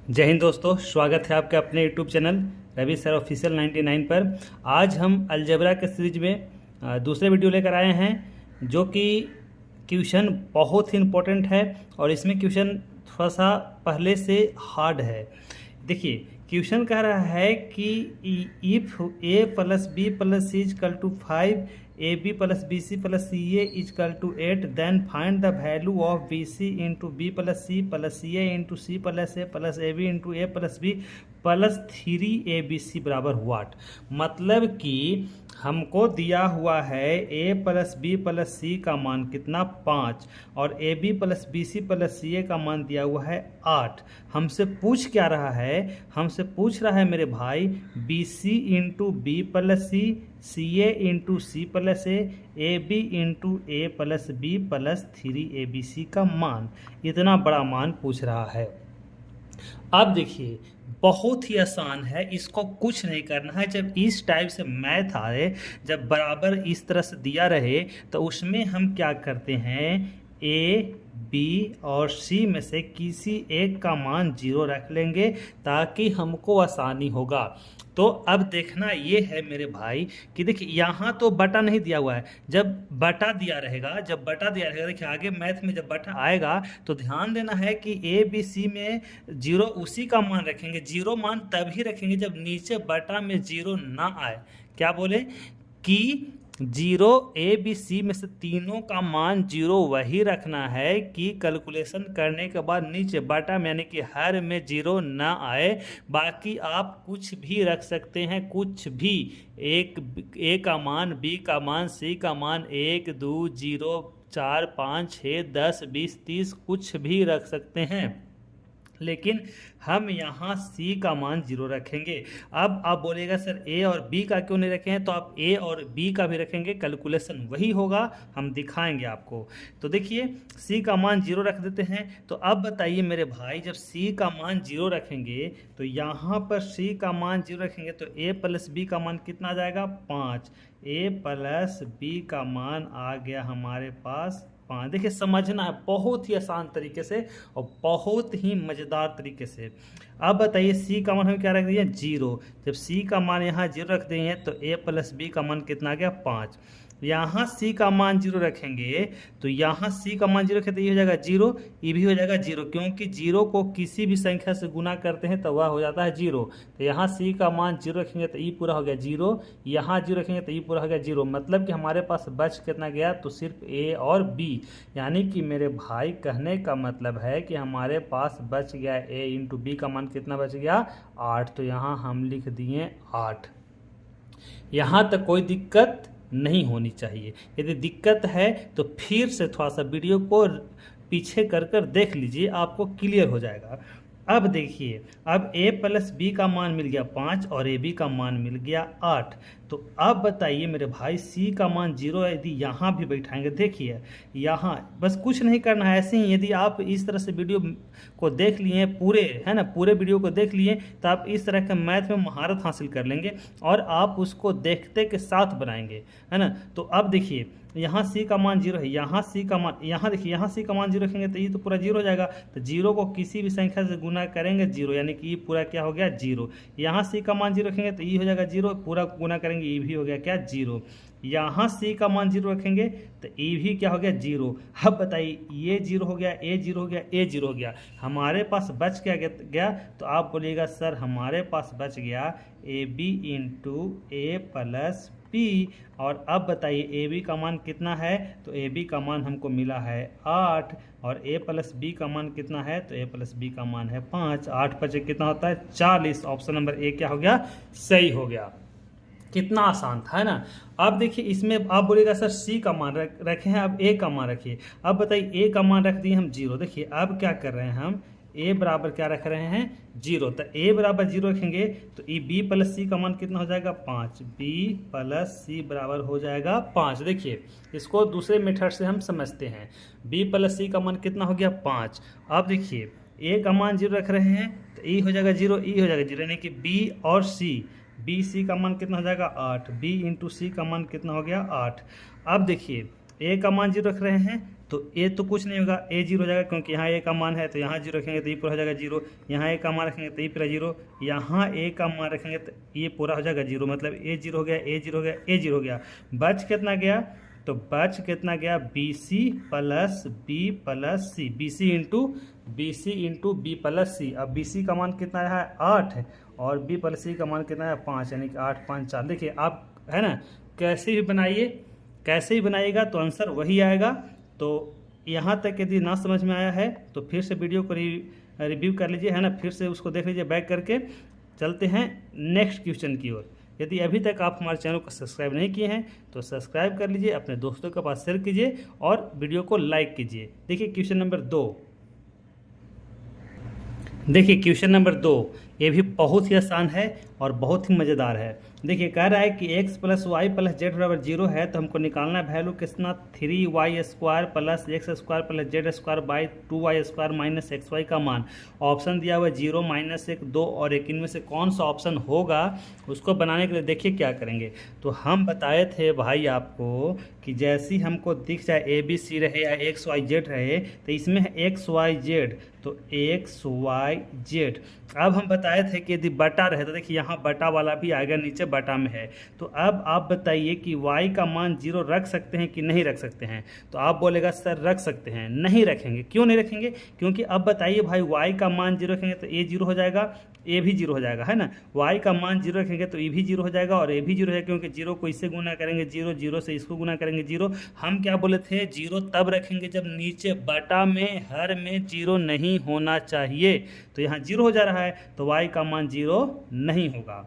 जय हिंद दोस्तों, स्वागत है आपके अपने YouTube channel Ravi sir official 99 पर। आज हम अलजेब्रा के सीरीज में दूसरे वीडियो लेकर आए हैं, जो कि क्वेश्चन बहुत ही इम्पोर्टेंट है और इसमें क्वेश्चन थोड़ा सा पहले से हार्ड है। देखिए, क्वेश्चन कह रहा है कि if A plus B plus C is equal to 5, A B plus B C plus C A is equal to 8, then find the value of B C into B plus C A into C plus A B into A plus B plus 3abc बराबर what. मतलब कि हमको दिया हुआ है a plus B plus C का मान कितना 5 और A B plus B C plus C A का मान दिया हुआ है 8। हमसे पूछ क्या रहा है? हमसे पूछ रहा है मेरे भाई B C into B plus C A into C plus A B into A plus B plus 3abc का मान। इतना बड़ा मान पूछ रहा है। अब देखिए, बहुत ही आसान है, इसको कुछ नहीं करना है। जब इस टाइप से मैथ आए, जब बराबर इस तरह से दिया रहे, तो उसमें हम क्या करते हैं, ए बी और सी में से किसी एक का मान 0 रख लेंगे ताकि हमको आसानी होगा। तो अब देखना ये है मेरे भाई कि देखिए, यहाँ तो बटा नहीं दिया हुआ है। जब बटा दिया रहेगा, देखिए आगे मैथ में जब बटा आएगा तो ध्यान देना है कि ए बी सी में 0 उसी का मान रखेंगे। 0 मान तभी रखेंगे जब नीचे बटा में 0 ना आए। क्या बोले कि 0 ए बी सी में से तीनों का मान 0 वही रखना है कि कैलकुलेशन करने के बाद नीचे बटा में यानी कि हर में 0 ना आए। बाकी आप कुछ भी रख सकते हैं, कुछ भी। एक ए का मान, बी का मान, सी का मान, 1 2 0 4 5 6 10 20 30 कुछ भी रख सकते हैं, लेकिन हम यहाँ C का मान 0 रखेंगे। अब आप बोलेगा सर A और B का क्यों नहीं रखे हैं? तो आप A और B का भी रखेंगे, कैलकुलेशन वही होगा, हम दिखाएंगे आपको। तो देखिए, C का मान 0 रख देते हैं। तो अब बताइए मेरे भाई, जब C का मान 0 रखेंगे तो यहाँ पर C का मान 0 रखेंगे तो A प्लस B का मान कितना आ जाएगा? 5। A प्लस B का मान आ गया हमारे पास 5। देखिए, समझना है बहुत ही आसान तरीके से और बहुत ही मज़ेदार तरीके से। अब बताइए, सी का मान हम क्या रख दिए? 0। जब सी का मान यहाँ 0 रख दिए हैं तो ए प्लस बी का मान कितना आ गया? 5। यहाँ सी का मान 0 रखेंगे तो यहाँ सी का मान 0 रखें तो ये हो जाएगा 0, ये भी हो जाएगा 0, क्योंकि 0 को किसी भी संख्या से गुना करते हैं तो वह हो जाता है 0। तो यहाँ सी का मान 0 रखेंगे तो ये पूरा हो गया 0, यहाँ 0 रखेंगे तो ये पूरा हो गया 0। मतलब कि हमारे पास बच कितना गया? तो सिर्फ ए और बी। यानी कि मेरे भाई कहने का मतलब है कि हमारे पास बच गया ए इंटू बी का मान कितना बच गया? 8। तो यहाँ हम लिख दिए 8। यहाँ तक कोई दिक्कत नहीं होनी चाहिए। यदि दिक्कत है तो फिर से थोड़ा सा वीडियो को पीछे कर देख लीजिए, आपको क्लियर हो जाएगा। अब देखिए, अब a प्लस बी का मान मिल गया 5 और ए बी का मान मिल गया 8। तो अब बताइए मेरे भाई, c का मान 0 यदि यहाँ भी बैठाएंगे, देखिए यहाँ बस कुछ नहीं करना है। ऐसे ही यदि आप इस तरह से वीडियो को देख लिए पूरे, है ना, पूरे वीडियो को देख लिए तो आप इस तरह के मैथ में महारत हासिल कर लेंगे और आप उसको देखते के साथ बनाएंगे, है ना। तो अब देखिए, यहाँ सी का मान 0 है, यहाँ सी का मान, यहाँ देखिए यहाँ सी का मान 0 रखेंगे तो ये तो पूरा 0 हो जाएगा। तो 0 को किसी भी संख्या से गुना करेंगे 0, यानी कि ये पूरा क्या हो गया? 0। यहाँ सी का मान 0 रखेंगे तो ये हो जाएगा 0, पूरा गुना करेंगे ये भी हो गया क्या? 0। यहाँ सी का मान 0 रखेंगे तो ये भी क्या हो गया? 0। अब बताइए, ये 0 हो गया, ए 0 हो गया, ए 0 हो गया, हमारे पास बच क्या गया? तो आप बोलिएगा सर हमारे पास बच गया A B into A plus B. और अब बताइए ए बी का मान कितना है? तो ए बी का मान हमको मिला है 8 और ए प्लस बी का मान कितना है? तो ए प्लस बी का मान है 5। 8 5 कितना होता है? 40। ऑप्शन नंबर ए क्या हो गया? सही हो गया। कितना आसान था, है ना। अब देखिए, इसमें आप बोलिएगा सर सी का मान रखे हैं, अब ए का मान रखिए। अब बताइए, ए का मान रख दिए हम 0। देखिए अब क्या कर रहे हैं हम, ए बराबर क्या रख रहे हैं? 0। तो ए बराबर 0 रखेंगे तो ये बी प्लस सी का मान कितना हो जाएगा? 5। बी प्लस सी बराबर हो जाएगा 5। देखिए, इसको दूसरे मेथड से हम समझते हैं। बी प्लस सी का मान कितना हो गया? 5। अब देखिए, ए का मान 0 रख रहे हैं तो ई हो जाएगा 0, ई हो जाएगा 0, यानी कि बी और सी, बी सी का मान कितना हो जाएगा? 8। बी इंटू सी का मान कितना हो गया? 8। अब देखिए, ए का मान 0 रख रहे हैं तो ए तो कुछ नहीं होगा, ए जीरो हो जाएगा क्योंकि यहाँ ए का मान है, तो यहाँ जीरो रखेंगे तो ये पूरा हो जाएगा जीरो, यहाँ ए का मान रखेंगे तो ये पूरा जीरो, यहाँ ए का मान रखेंगे तो ये पूरा हो जाएगा जीरो, मतलब ए जीरो हो गया, ए जीरो हो गया, ए जीरो हो गया। बच कितना गया, तो बच कितना गया, B C plus B plus C, B C into B plus C. अब बी सी का मान कितना है 8 है और बी प्लस सी का मान कितना है 5, यानी कि 8 5 4। देखिए आप है ना, कैसे भी बनाइए, कैसे ही बनाइएगा तो आंसर वही आएगा। तो यहाँ तक यदि ना समझ में आया है तो फिर से वीडियो को रिव्यू कर लीजिए, है ना, फिर से उसको देख लीजिए बैक करके। चलते हैं नेक्स्ट क्वेश्चन की ओर। यदि अभी तक आप हमारे चैनल को सब्सक्राइब नहीं किए हैं तो सब्सक्राइब कर लीजिए, अपने दोस्तों के पास शेयर कीजिए और वीडियो को लाइक कीजिए। देखिए क्वेश्चन नंबर 2, देखिए क्वेश्चन नंबर 2, ये भी बहुत ही आसान है और बहुत ही मज़ेदार है। देखिए कह रहा है कि x plus Y plus Z बराबर 0 है, तो हमको निकालना है वैल्यू कितना 3y square plus X square plus Z square by 2y square minus X Y का मान। ऑप्शन दिया हुआ है 0 -1 2 और 1, इनमें से कौन सा ऑप्शन होगा उसको बनाने के लिए देखिए क्या करेंगे। तो हम बताए थे भाई आपको कि जैसे ही हमको दिख जाए ए बी सी रहे या एक्स वाई जेड रहे तो इसमें है एक्स वाई जेड, तो एक्स वाई जेड। अब हम बताए थे कि यदि बटा रहे तो देखिए यहाँ बटा वाला भी आएगा, नीचे बटा में है। तो अब आप बताइए कि y का मान 0 रख सकते हैं कि नहीं रख सकते हैं। तो आप बोलेगा सर रख सकते हैं, नहीं रखेंगे। क्यों नहीं रखेंगे, क्योंकि अब बताइए भाई y का मान 0 रखेंगे तो a 0 हो जाएगा, ए भी 0 हो जाएगा, है ना। y का मान 0 रखेंगे तो ए भी 0 हो जाएगा और ए भी 0 हो जाएगा, क्योंकि 0 को इससे गुना करेंगे 0, 0 से इसको गुना करेंगे 0। हम क्या बोले थे, 0 तब रखेंगे जब नीचे बटा में हर में 0 नहीं होना चाहिए। तो यहाँ 0 हो जा रहा है तो y का मान 0 नहीं होगा।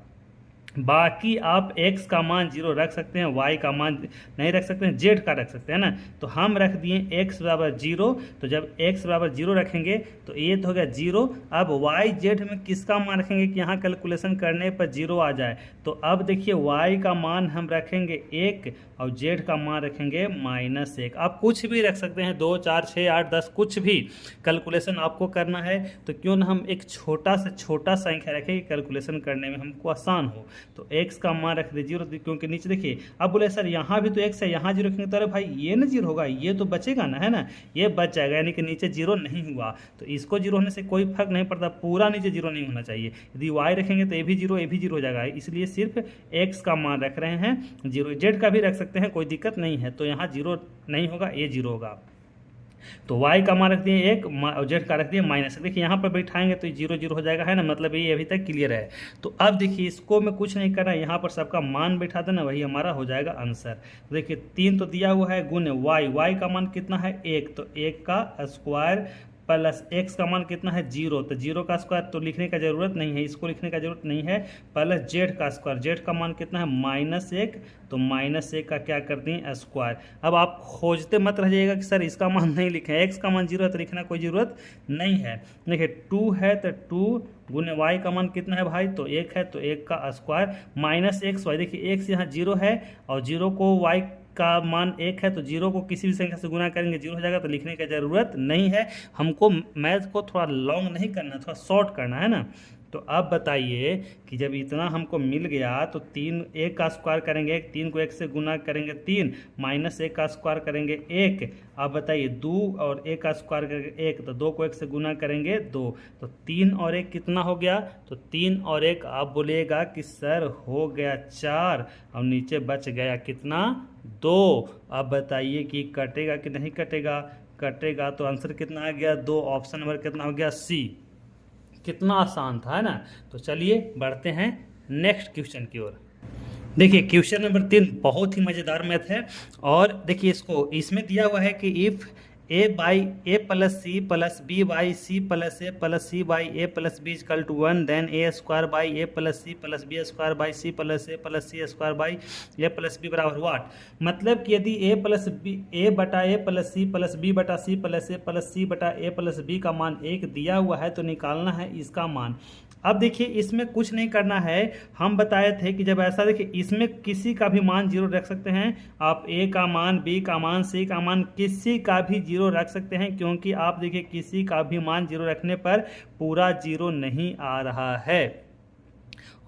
बाकी आप x का मान 0 रख सकते हैं, y का मान नहीं रख सकते हैं, z का रख सकते हैं ना। तो हम रख दिए x बराबर 0, तो जब x बराबर 0 रखेंगे तो ये तो हो गया 0। अब y z में किसका मान रखेंगे कि यहाँ कैलकुलेशन करने पर 0 आ जाए। तो अब देखिए y का मान हम रखेंगे 1 और z का मान रखेंगे -1। आप कुछ भी रख सकते हैं, 2 4 6 8 10, कुछ भी कैलकुलेशन आपको करना है तो क्यों ना हम एक छोटा से छोटा संख्या रखें, कैलकुलेशन करने में हमको आसान हो। तो x का मान रख दे 0, क्योंकि नीचे देखिए। अब बोले सर यहाँ भी तो x है, यहाँ 0 रखेंगे तो अरे भाई ये ना 0 होगा, ये तो बचेगा ना, है ना, ये बच जाएगा, यानी कि नीचे 0 नहीं हुआ। तो इसको 0 होने से कोई फर्क नहीं पड़ता, पूरा नीचे 0 नहीं होना चाहिए। यदि y रखेंगे तो ये भी 0 हो जाएगा, इसलिए सिर्फ x का मान रख रहे हैं 0। z का भी रख सकते हैं, कोई दिक्कत नहीं है। तो यहाँ 0 नहीं होगा, ये 0 होगा। तो y का मान रख दिए 1 और z का रख दिए -1। देखिए यहाँ पर बैठाएंगे तो 0 0 हो जाएगा, है ना, मतलब ये अभी तक क्लियर है। तो अब देखिए इसको मैं कुछ नहीं करना, यहाँ पर सबका मान बैठा देना, वही हमारा हो जाएगा आंसर। तो देखिए 3 तो दिया हुआ है गुने y का मान कितना है 1, तो 1 का स्क्वायर प्लस x का मान कितना है 0, तो 0 का स्क्वायर तो लिखने का जरूरत नहीं है, इसको लिखने का जरूरत नहीं है, प्लस z का स्क्वायर, z का मान कितना है -1, तो -1 का क्या कर दें स्क्वायर। अब आप खोजते मत रहिएगा कि सर इसका मान नहीं लिखे, x का मान 0 है तो लिखना कोई ज़रूरत नहीं है। देखिए 2 है तो 2 गुने y का मान कितना है भाई, तो 1 है, तो 1 का स्क्वायर -xy। देखिए x यहाँ 0 है और 0 को y का मान 1 है, तो 0 को किसी भी संख्या से गुना करेंगे 0 हो जाएगा, तो लिखने की ज़रूरत नहीं है। हमको मैथ को थोड़ा लॉन्ग नहीं करना, थोड़ा शॉर्ट करना है ना। तो अब बताइए कि जब इतना हमको मिल गया तो 3 1 का स्क्वायर करेंगे 1, 3 को 1 से गुना करेंगे 3, -1 का स्क्वायर करेंगे 1। अब बताइए 2 और 1 का स्क्वायर करेंगे 1, तो 2 को 1 से गुना करेंगे 2, तो 3 और 1 कितना हो गया, तो 3 और 1 आप बोलिएगा कि सर हो गया 4 और नीचे बच गया कितना 2। अब बताइए कि कटेगा कि नहीं कटेगा, कटेगा तो आंसर कितना आ गया 2, ऑप्शन नंबर कितना हो गया सी। कितना आसान था, है ना। तो चलिए बढ़ते हैं नेक्स्ट क्वेश्चन की ओर। देखिए क्वेश्चन नंबर 3 बहुत ही मज़ेदार मैथ है और देखिए इसमें दिया हुआ है कि if a by A plus C plus B by C plus C by A plus B equal to 1, then A square by A plus B square by C plus C square by A plus B बराबर what. मतलब कि यदि ए बटा ए plus B बटा सी plus सी बटा ए plus B का मान 1 दिया हुआ है तो निकालना है इसका मान। अब देखिए इसमें कुछ नहीं करना है, हम बताए थे कि जब ऐसा देखिए इसमें किसी का भी मान 0 रख सकते हैं आप, ए का मान, बी का मान, सी का मान, किसी का भी 0 रख सकते हैं, क्योंकि आप देखिए किसी का भी मान 0 रखने पर पूरा 0 नहीं आ रहा है।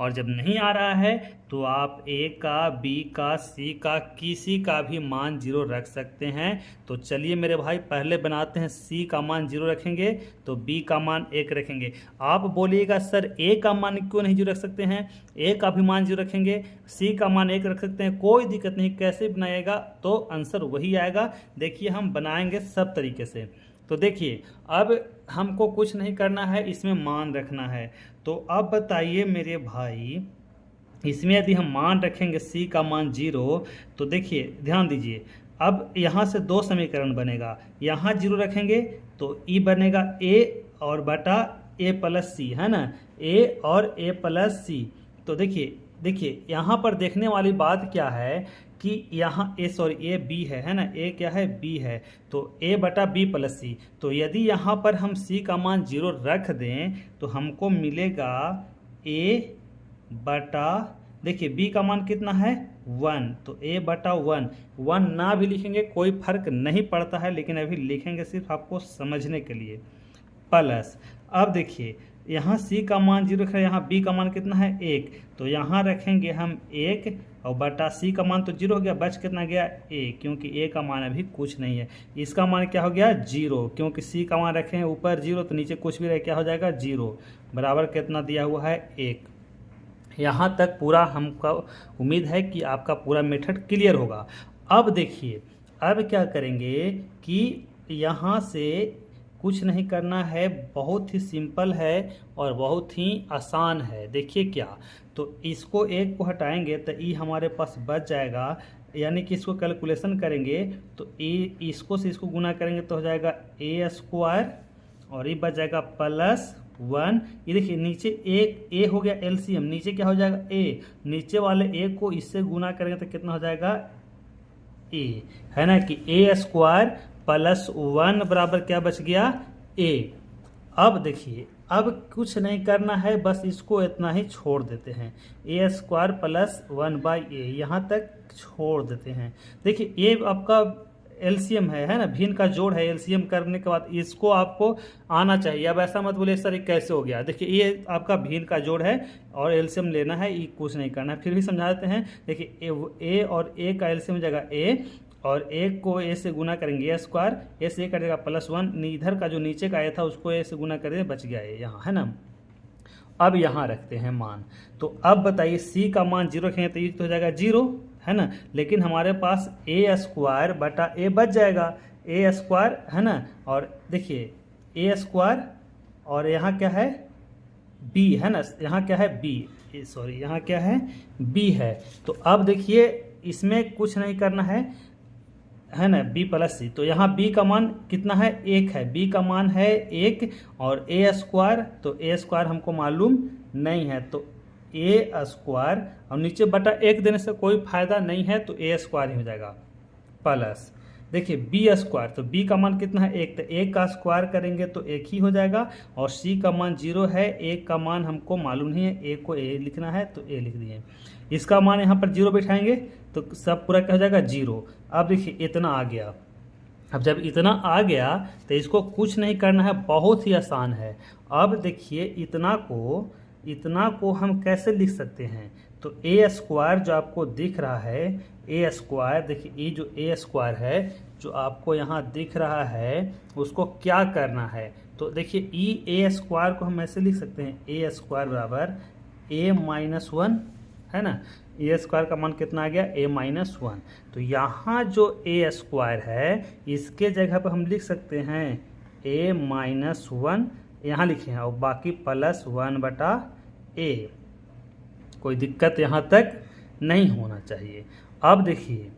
और जब नहीं आ रहा है तो आप ए का, बी का, सी का, किसी का भी मान 0 रख सकते हैं। तो चलिए मेरे भाई पहले बनाते हैं, सी का मान 0 रखेंगे तो बी का मान 1 रखेंगे। आप बोलिएगा सर ए का मान क्यों नहीं 0 रख सकते हैं, ए का भी मान 0 रखेंगे, सी का मान 1 रख सकते हैं, कोई दिक्कत नहीं, कैसे बनाएगा तो आंसर वही आएगा। देखिए हम बनाएंगे सब तरीके से। तो देखिए अब हमको कुछ नहीं करना है, इसमें मान रखना है। तो अब बताइए मेरे भाई, इसमें यदि हम मान रखेंगे सी का मान 0, तो देखिए ध्यान दीजिए, अब यहाँ से 2 समीकरण बनेगा। यहाँ 0 रखेंगे तो ई बनेगा ए और बटा ए प्लस सी, है ना, ए और ए प्लस सी। तो देखिए यहाँ पर देखने वाली बात क्या है कि यहाँ ए बी है ना, ए क्या है, बी है, तो ए बटा बी प्लस सी। तो यदि यहाँ पर हम सी का मान 0 रख दें तो हमको मिलेगा ए बटा, देखिए बी का मान कितना है 1, तो ए बटा 1 ना भी लिखेंगे कोई फर्क नहीं पड़ता है, लेकिन अभी लिखेंगे सिर्फ आपको समझने के लिए, प्लस। अब देखिए यहाँ सी का मान 0 रखा है, यहाँ बी का मान कितना है 1, तो यहाँ रखेंगे हम 1 और बटा सी का मान तो 0 हो गया, बच कितना गया ए, क्योंकि ए का मान अभी कुछ नहीं है। इसका मान क्या हो गया 0, क्योंकि सी का मान रखे हैं ऊपर 0 तो नीचे कुछ भी रहे, क्या हो जाएगा 0, बराबर कितना दिया हुआ है 1। यहाँ तक पूरा हमको उम्मीद है कि आपका पूरा मेथड क्लियर होगा। अब देखिए अब क्या करेंगे कि यहाँ से कुछ नहीं करना है, बहुत ही सिंपल है और बहुत ही आसान है। देखिए क्या, तो इसको 1 को हटाएंगे तो ई हमारे पास बच जाएगा, यानी कि इसको कैलकुलेशन करेंगे तो ए इसको से इसको गुना करेंगे तो हो जाएगा ए स्क्वायर और ये बच जाएगा प्लस 1। ये देखिए नीचे एक ए हो गया एलसीएम, नीचे क्या हो जाएगा ए, नीचे वाले ए को इससे गुना करेंगे तो कितना हो जाएगा ए, है ना, कि ए स्क्वायर प्लस 1 बराबर क्या बच गया ए। अब देखिए अब कुछ नहीं करना है, बस इसको इतना ही छोड़ देते हैं, ए स्क्वायर प्लस 1/a यहाँ तक छोड़ देते हैं। देखिए ये आपका एलसीएम है ना, भिन्न का जोड़ है, एलसीएम करने के बाद इसको आपको आना चाहिए। अब ऐसा मत बोले सर ये कैसे हो गया, देखिए ये आपका भिन्न का जोड़ है और एलसीएम लेना है, ये कुछ नहीं करना है। फिर भी समझा देते हैं, देखिए ए और ए का एलसीएम हो जाएगा ए और एक को ए से गुना करेंगे ए स्क्वायर, ए से कटेगा +1, इधर का जो नीचे का ए था उसको ए से गुना करेंगे, बच गया ए यहाँ, है ना। अब यहाँ रखते हैं मान, तो अब बताइए सी का मान 0 रखेंगे तो ये तो हो जाएगा 0, है ना, लेकिन हमारे पास ए स्क्वायर बटा ए बच जाएगा, ए स्क्वायर, है ना, और देखिए ए स्क्वायर और यहाँ क्या है बी, है ना, यहाँ क्या है बी, सॉरी यहाँ क्या है बी है। तो अब देखिए इसमें कुछ नहीं करना है ना, बी प्लस सी, तो यहाँ बी का मान कितना है 1 है, बी का मान है 1 और ए स्क्वायर, तो ए स्क्वायर हमको मालूम नहीं है, तो ए स्क्वायर और नीचे बटा 1 देने से कोई फायदा नहीं है, तो ए स्क्वायर ही हो जाएगा प्लस। देखिए बी स्क्वायर, तो बी का मान कितना है 1, तो 1 का स्क्वायर करेंगे तो 1 ही हो जाएगा, और सी का मान 0 है, 1 का मान हमको मालूम नहीं है, ए को ए लिखना है तो ए लिख दिए, इसका मान यहाँ पर 0 बैठाएंगे तो सब पूरा क्या हो जाएगा 0। अब देखिए इतना आ गया, अब जब इतना आ गया तो इसको कुछ नहीं करना है, बहुत ही आसान है। अब देखिए इतना को हम कैसे लिख सकते हैं, तो ए स्क्वायर जो आपको दिख रहा है, ए स्क्वायर, देखिए ये जो ए स्क्वायर है जो आपको यहाँ दिख रहा है उसको क्या करना है, तो देखिए ई ए स्क्वायर को हम ऐसे लिख सकते हैं, ए स्क्वायर बराबर ए -1, है ना, ए स्क्वायर का मान कितना आ गया a-1। तो यहाँ जो ए स्क्वायर है इसके जगह पर हम लिख सकते हैं a-1 यहाँ लिखे हैं और बाकी +1/a, कोई दिक्कत यहाँ तक नहीं होना चाहिए। अब देखिए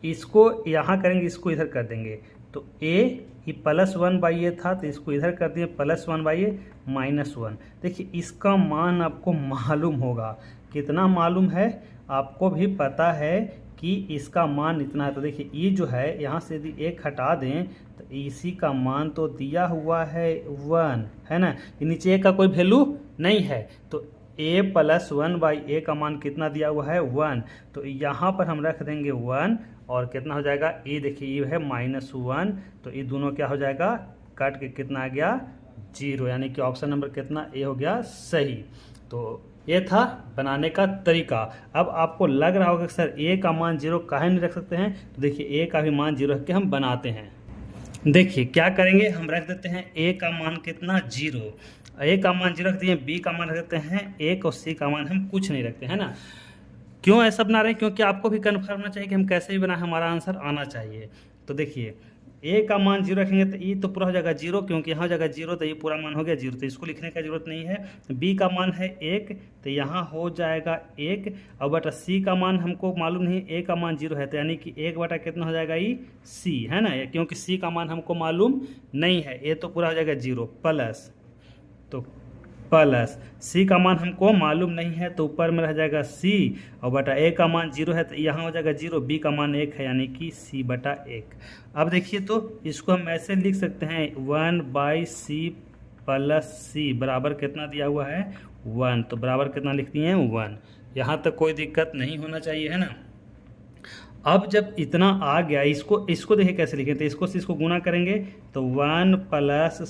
इसको यहाँ करेंगे, इसको इधर कर देंगे, तो ये +1/a था तो इसको इधर कर दिए +1/a -1। देखिए इसका मान आपको मालूम होगा, कितना मालूम है आपको भी पता है कि इसका मान इतना है। तो देखिए ये जो है यहाँ से यदि 1 हटा दें तो इसी का मान तो दिया हुआ है 1, है ना, नीचे a का कोई वैल्यू नहीं है, तो a + 1/a का मान कितना दिया हुआ है 1, तो यहाँ पर हम रख देंगे 1 और कितना हो जाएगा ये देखिए ये है -1, तो ये दोनों क्या हो जाएगा कट के कितना आ गया 0, यानी कि ऑप्शन नंबर कितना ए हो गया सही। तो ये था बनाने का तरीका। अब आपको लग रहा होगा कि सर ए का मान 0 काहे नहीं रख सकते हैं, तो देखिए ए का भी मान 0 रख के हम बनाते हैं। देखिए क्या करेंगे, हम रख देते हैं ए का मान कितना 0, ए का मान 0 रख दिए, बी का मान रख देते हैं 1 और सी का मान हम कुछ नहीं रखते हैं ना। क्यों ऐसा बना रहे हैं, क्योंकि आपको भी कन्फर्म होना चाहिए कि हम कैसे भी बनाए हमारा आंसर आना चाहिए। तो देखिए ए का मान 0 रखेंगे तो ई तो पूरा हो जाएगा 0, क्योंकि यहाँ हो जाएगा 0 तो ये पूरा मान हो गया 0, तो इसको लिखने का जरूरत नहीं है। बी का मान है 1 तो यहाँ हो जाएगा 1, और बटा सी का मान हमको मालूम नहीं, ए का मान 0 है तो यानी कि 1 बटा कितना हो जाएगा ई सी, है ना, क्योंकि सी का मान हमको मालूम नहीं है। ए तो पूरा हो जाएगा 0 प्लस, तो प्लस सी का मान हमको मालूम नहीं है तो ऊपर में रह जाएगा सी, और बटा ए का मान 0 है तो यहाँ हो जाएगा 0, बी का मान 1 है यानी कि सी बटा 1। अब देखिए तो इसको हम ऐसे लिख सकते हैं 1/c प्लस सी बराबर कितना दिया हुआ है 1, तो बराबर कितना लिख दिए हैं 1। यहाँ तक कोई दिक्कत नहीं होना चाहिए, है ना। अब जब इतना आ गया, इसको देखिए कैसे लिखें, तो इसको से इसको गुना करेंगे तो 1 प्लस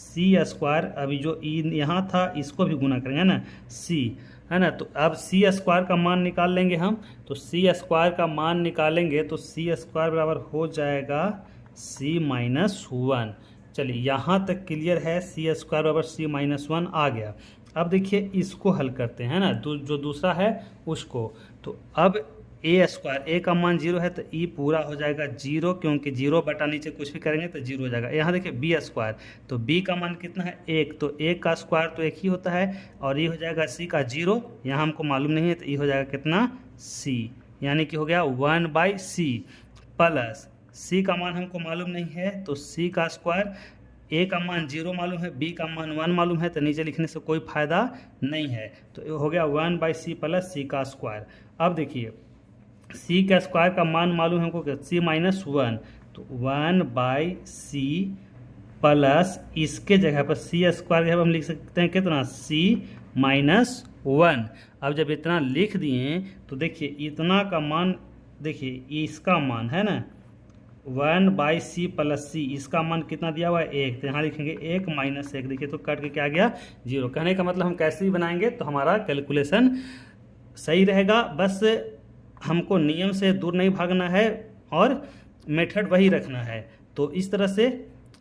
सी स्क्वायर, अभी जो ई यहाँ था इसको भी गुना करेंगे, है ना, सी, है ना। तो अब सी स्क्वायर का मान निकाल लेंगे हम, तो सी स्क्वायर का मान निकालेंगे तो सी स्क्वायर बराबर हो जाएगा सी माइनस 1। चलिए यहाँ तक क्लियर है, सी स्क्वायर बराबर सी माइनस 1 आ गया। अब देखिए इसको हल करते हैं ना, जो दूसरा है उसको। तो अब ए स्क्वायर, ए का मान 0 है तो ई पूरा हो जाएगा 0, क्योंकि 0 बटा नीचे कुछ भी करेंगे तो 0 हो जाएगा। यहाँ देखिए बी स्क्वायर, तो बी का मान कितना है 1, तो 1 का स्क्वायर तो 1 ही होता है, और ये हो जाएगा सी का 0, यहाँ हमको मालूम नहीं है तो ये हो जाएगा कितना सी, यानी कि हो गया 1/c प्लस सी का मान हमको मालूम नहीं है तो सी का स्क्वायर, ए का मान 0 मालूम है, बी का मान 1 मालूम है, तो नीचे लिखने से कोई फायदा नहीं है, तो हो गया 1/c प्लस सी का स्क्वायर। अब देखिए सी का स्क्वायर का मान मालूम है हमको सी माइनस 1, तो 1/c प्लस इसके जगह पर सी स्क्वायर जगह पर हम लिख सकते हैं कितना सी माइनस 1। अब जब इतना लिख दिए तो देखिए इतना का मान, देखिए इसका मान है ना 1/c प्लस सी, इसका मान कितना दिया हुआ है 1, तो यहाँ लिखेंगे 1 माइनस 1, देखिए तो कट के क्या आ गया 0। कहने का मतलब हम कैसे भी बनाएंगे तो हमारा कैलकुलेशन सही रहेगा, बस हमको नियम से दूर नहीं भागना है और मेथड वही रखना है। तो इस तरह से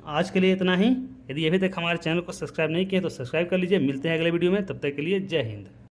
आज के लिए इतना ही। यदि अभी तक हमारे चैनल को सब्सक्राइब नहीं किया तो सब्सक्राइब कर लीजिए। मिलते हैं अगले वीडियो में, तब तक के लिए जय हिंद।